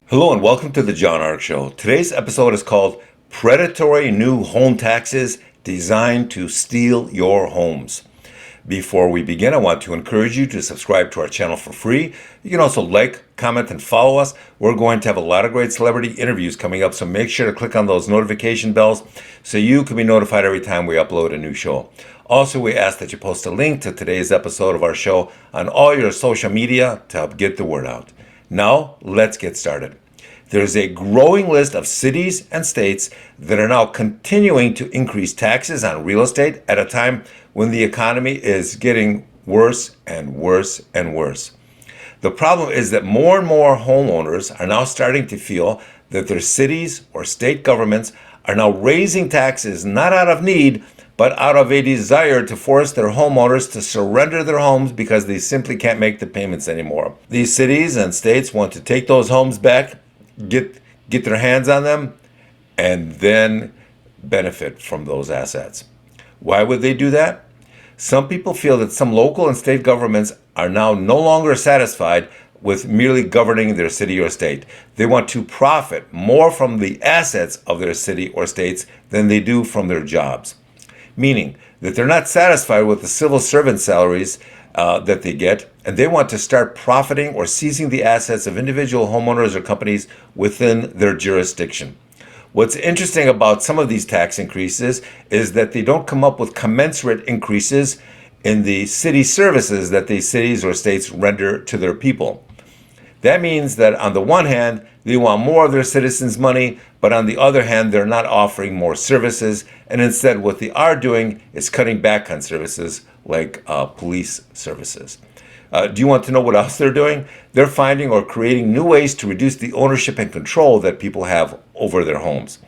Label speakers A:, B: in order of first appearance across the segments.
A: Hello and welcome to the John Ark Show. Today's episode is called Predatory New Home Taxes Designed to Steal Your Homes. Before we begin, I want to encourage you to subscribe to our channel for free. You can also like, comment, and follow us. We're going to have a lot of great celebrity interviews coming up, so make sure to click on those notification bells so you can be notified every time we upload a new show. Also, we ask that you post a link to today's episode of our show on all your social media to help get the word out. Now, let's get started. There's a growing list of cities and states that are now continuing to increase taxes on real estate at a time when the economy is getting worse and worse and worse. The problem is that more and more homeowners are now starting to feel that their cities or state governments are now raising taxes not out of need, but out of a desire to force their homeowners to surrender their homes because they simply can't make the payments anymore. These cities and states want to take those homes back, get their hands on them, and then benefit from those assets. Why would they do that? Some people feel that some local and state governments are now no longer satisfied with merely governing their city or state. They want to profit more from the assets of their city or states than they do from their jobs. Meaning that they're not satisfied with the civil servant salaries that they get, and they want to start profiting or seizing the assets of individual homeowners or companies within their jurisdiction. What's interesting about some of these tax increases is that they don't come up with commensurate increases in the city services that these cities or states render to their people. That means that on the one hand, they want more of their citizens' money, but on the other hand, they're not offering more services, and instead what they are doing is cutting back on services like police services. Do you want to know what else they're doing? They're finding or creating new ways to reduce the ownership and control that people have over their homes.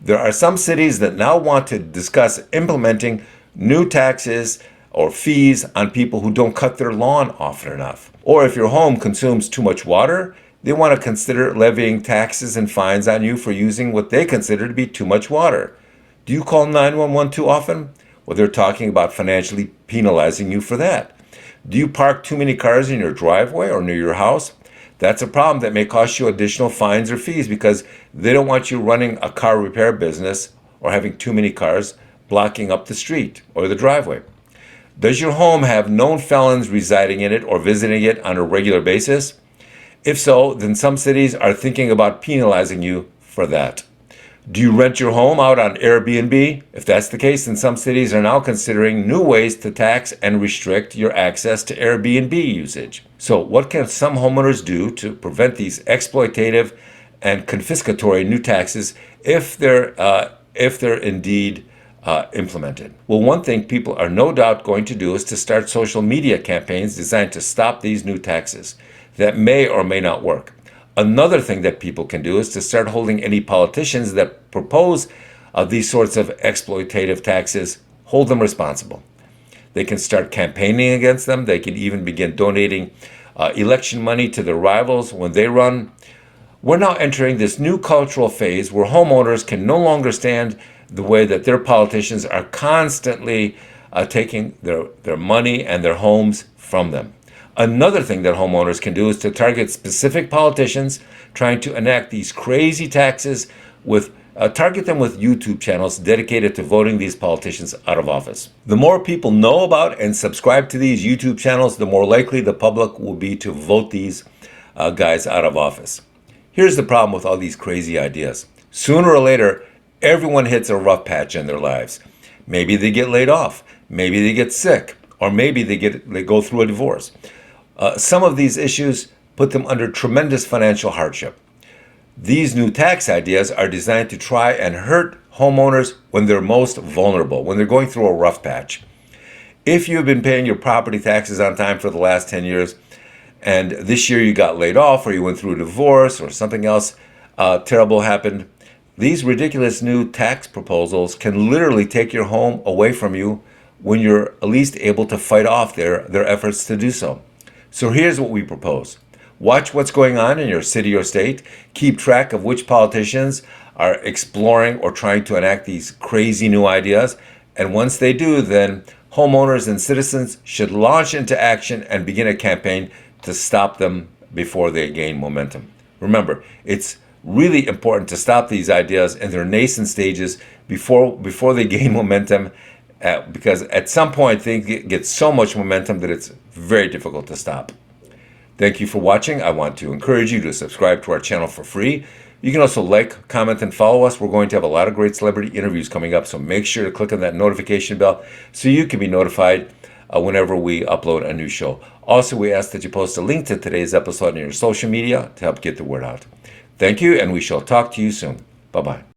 A: There are some cities that now want to discuss implementing new taxes or fees on people who don't cut their lawn often enough. Or if your home consumes too much water, they want to consider levying taxes and fines on you for using what they consider to be too much water. Do you call 911 too often? Well, they're talking about financially penalizing you for that. Do you park too many cars in your driveway or near your house? That's a problem that may cost you additional fines or fees because they don't want you running a car repair business or having too many cars blocking up the street or the driveway. Does your home have known felons residing in it or visiting it on a regular basis? If so, then some cities are thinking about penalizing you for that. Do you rent your home out on Airbnb? If that's the case, then some cities are now considering new ways to tax and restrict your access to Airbnb usage. So what can some homeowners do to prevent these exploitative and confiscatory new taxes if they're indeed implemented? Well, one thing people are no doubt going to do is to start social media campaigns designed to stop these new taxes that may or may not work. Another thing that people can do is to start holding any politicians that propose these sorts of exploitative taxes, hold them responsible. They can start campaigning against them. They can even begin donating election money to their rivals when they run. We're now entering this new cultural phase where homeowners can no longer stand the way that their politicians are constantly taking their money and their homes from them. Another thing that homeowners can do is to target specific politicians trying to enact these crazy taxes target them with YouTube channels dedicated to voting these politicians out of office. The more people know about and subscribe to these YouTube channels, the more likely the public will be to vote these guys out of office. Here's the problem with all these crazy ideas. Sooner or later, everyone hits a rough patch in their lives. Maybe they get laid off, maybe they get sick, or maybe they go through a divorce. Some of these issues put them under tremendous financial hardship. These new tax ideas are designed to try and hurt homeowners when they're most vulnerable, when they're going through a rough patch. If you've been paying your property taxes on time for the last 10 years, and this year you got laid off or you went through a divorce or something else terrible happened, these ridiculous new tax proposals can literally take your home away from you when you're at least able to fight off their efforts to do so. So here's what we propose. Watch what's going on in your city or state. Keep track of which politicians are exploring or trying to enact these crazy new ideas. And once they do, then homeowners and citizens should launch into action and begin a campaign to stop them before they gain momentum. Remember, it's really important to stop these ideas in their nascent stages before they gain momentum, because at some point they get so much momentum that it's very difficult to stop. Thank you for watching. I want to encourage you to subscribe to our channel for free. You can also like, comment, and follow us. We're going to have a lot of great celebrity interviews coming up, so make sure to click on that notification bell so you can be notified whenever we upload a new show. Also, we ask that you post a link to today's episode in your social media to help get the word out. Thank you, and we shall talk to you soon. Bye-bye.